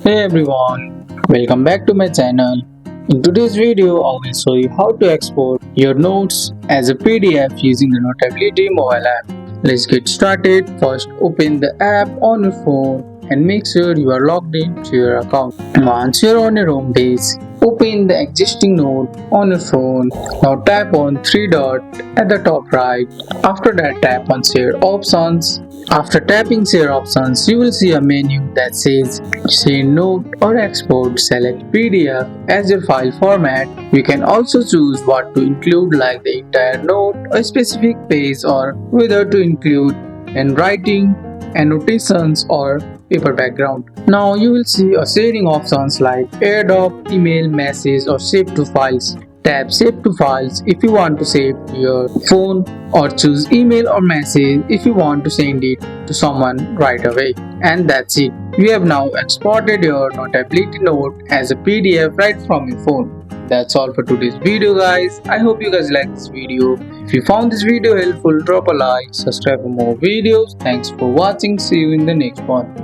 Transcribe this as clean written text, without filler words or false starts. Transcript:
Hey everyone, welcome back to my channel. In today's video, I will show you how to export your notes as a PDF using the Notability mobile app. Let's get started. First, open the app on your phone and make sure you are logged into your account. Once you're on your home page, open the existing note on your phone. Now tap on three dots at the top right. After that, tap on Share Options. After tapping Share Options, you will see a menu that says Save Note or Export. Select PDF as your file format. You can also choose what to include, like the entire note, a specific page, or whether to include in writing, annotations, or paper background. Now you will see a sharing options like AirDrop, email, message, or save to files. Tap Save to Files if you want to save to your phone, or choose email or message if you want to send it to someone right away. And that's it. You have now exported your Notability note as a PDF right from your phone. That's all for today's video, guys. I hope you guys like this video. If you found this video helpful, drop a like, subscribe for more videos. Thanks for watching. See you in the next one.